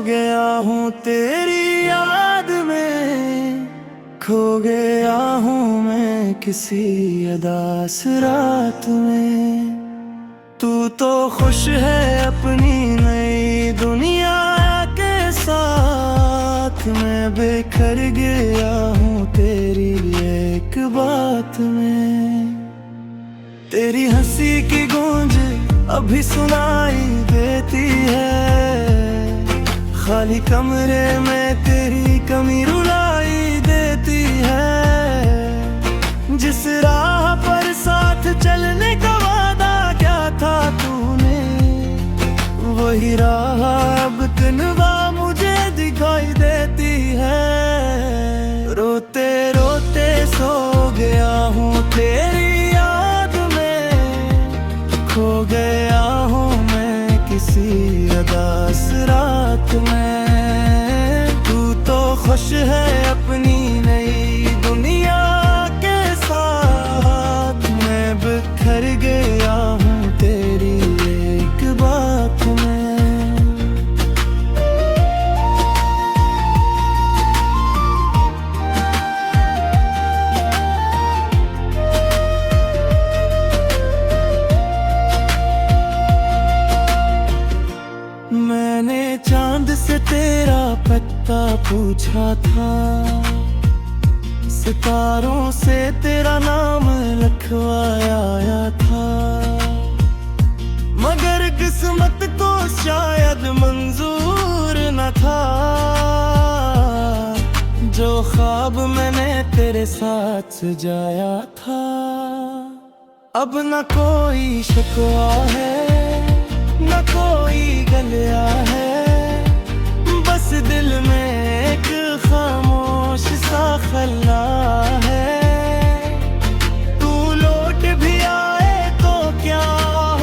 गया हूँ तेरी याद में, खो गया हूँ मैं किसी अदास रात में। तू तो खुश है अपनी नई दुनिया के साथ, मैं बिखर गया हूँ तेरी एक बात में। तेरी हंसी की गूंज अभी सुनाई देती है, खाली कमरे में तेरी कमी रुलाई देती है। जिस राह पर साथ चलने का वादा क्या था तूने, वही राह अब कनवा मुझे दिखाई देती है। रोते रोते सो गया हूँ तेरी याद में, खो गया हूँ मैं किसी अदास रात में। तू तो खुश है अपनी नई दुनिया के साथ, मैं बिखर गया हूँ तेरी एक बात में। मैंने चांद से तेरा पता पूछा था, सितारों से तेरा नाम लिखवाया था, मगर किस्मत को शायद मंजूर न था। जो ख्वाब मैंने तेरे साथ सजाया था, अब न कोई शिकवा है न कोई गलिया है, बस दिल में एक खामोश सा खला है। तू लौट भी आए तो क्या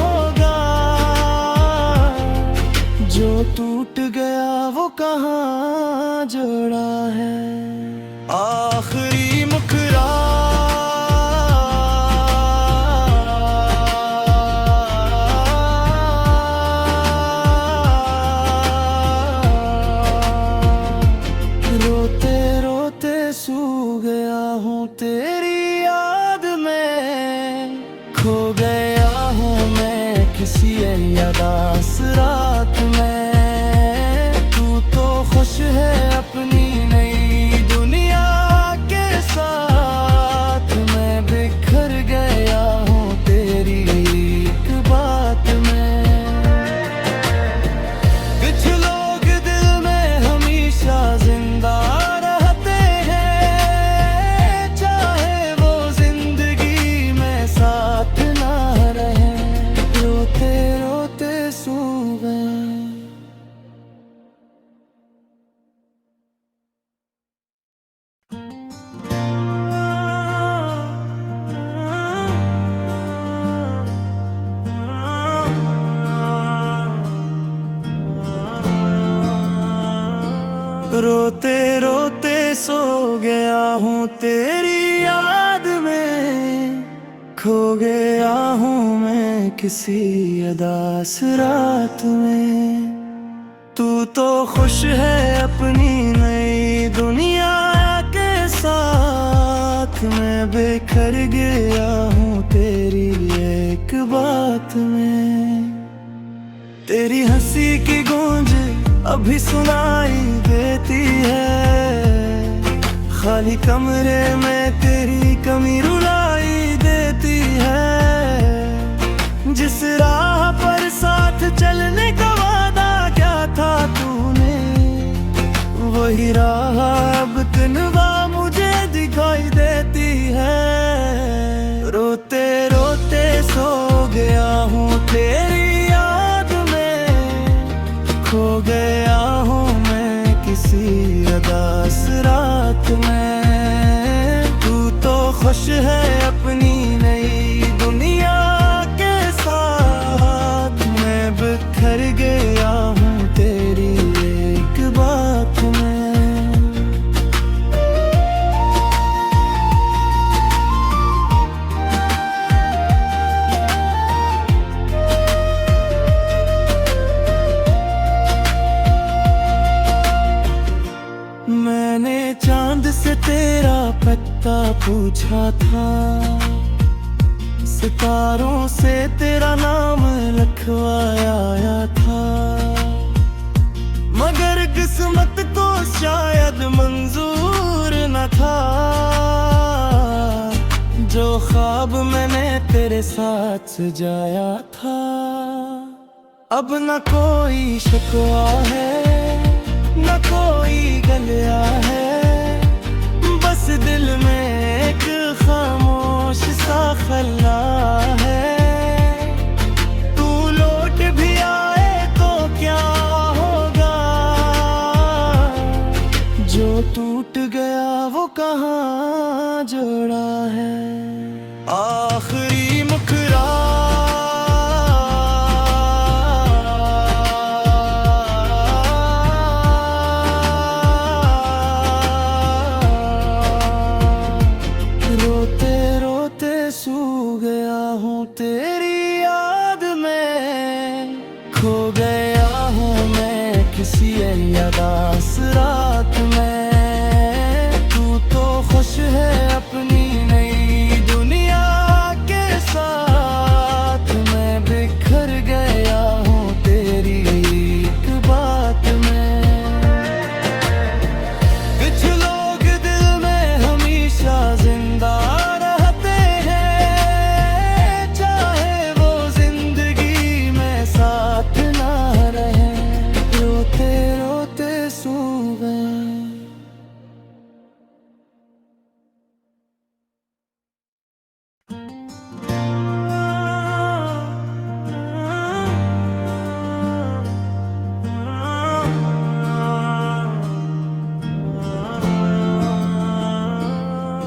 होगा, जो टूट गया वो कहाँ जोड़ा है। आखिरी मुकरा तेरी याद में, खो गया हूँ मैं किसी अदास रात में। तू तो खुश है अपनी नई दुनिया के साथ, मैं बिखर गया हूँ तेरी एक बात में। कुछ लोग दिल में हमेशा जिंदा रोते रोते सो गया हूँ तेरी याद में, खो गया हूँ मैं किसी अदास रात में। तू तो खुश है अपनी नई दुनिया के साथ, मैं बिखर गया हूँ तेरी एक बात में। तेरी हंसी की गूंज अभी सुनाई देती है, खाली कमरे में तेरी कमी रुलाई देती है। जिस राह पर साथ चलने का वादा क्या था तूने, वही राह अब कनवा मुझे दिखाई देती है। रोते रोते सो गया हूँ तेरी याद में, खो गया हूँ मैं किसी अदास रात में। तू तो खुश है अपनी नई दुनिया के साथ, मैं बिखर गया हूँ तेरी एक बात में। पता पूछा था, सितारों से तेरा नाम लिखवाया था। मगर किस्मत को शायद मंजूर न था, जो ख्वाब मैंने तेरे साथ सजाया था। अब न कोई शिकवा है, न कोई गलिया है, बस दिल में एक खामोश सा खल्ला है। तू लौट भी आए तो क्या होगा, जो टूट गया वो कहाँ जोड़ा है। आखिरी मुखरा तेरी याद में, खो गया हूँ मैं किसी अदास रात में। तू तो खुश है अपनी नई दुनिया के साथ, मैं बिखर गया हूँ तेरी एक बात में। कुछ लोग दिल में हमेशा जिंदा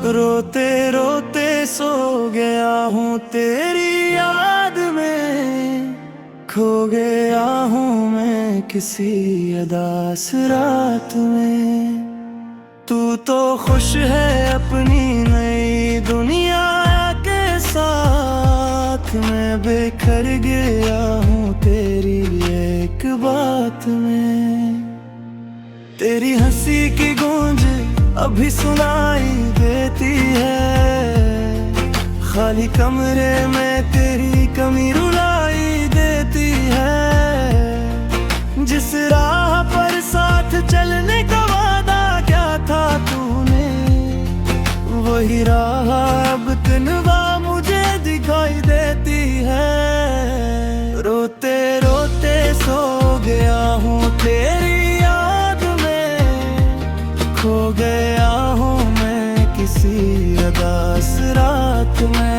रोते रोते सो गया हूँ तेरी याद में, खो गया हूँ मैं किसी अदास रात में। तू तो खुश है अपनी नई दुनिया के साथ, मैं बिखर गया हूँ तेरी एक बात में। तेरी हंसी की गूंज अभी सुनाई देती है, खाली कमरे में तेरी कमी रुलाई देती है। जिस राह पर साथ चलने का वादा क्या था तूने, वही राह अब कनवा मुझे दिखाई देती है। रोते रोते सो गया हूँ तेरी याद में, खो गया हूँ मैं किसी अदास रात में।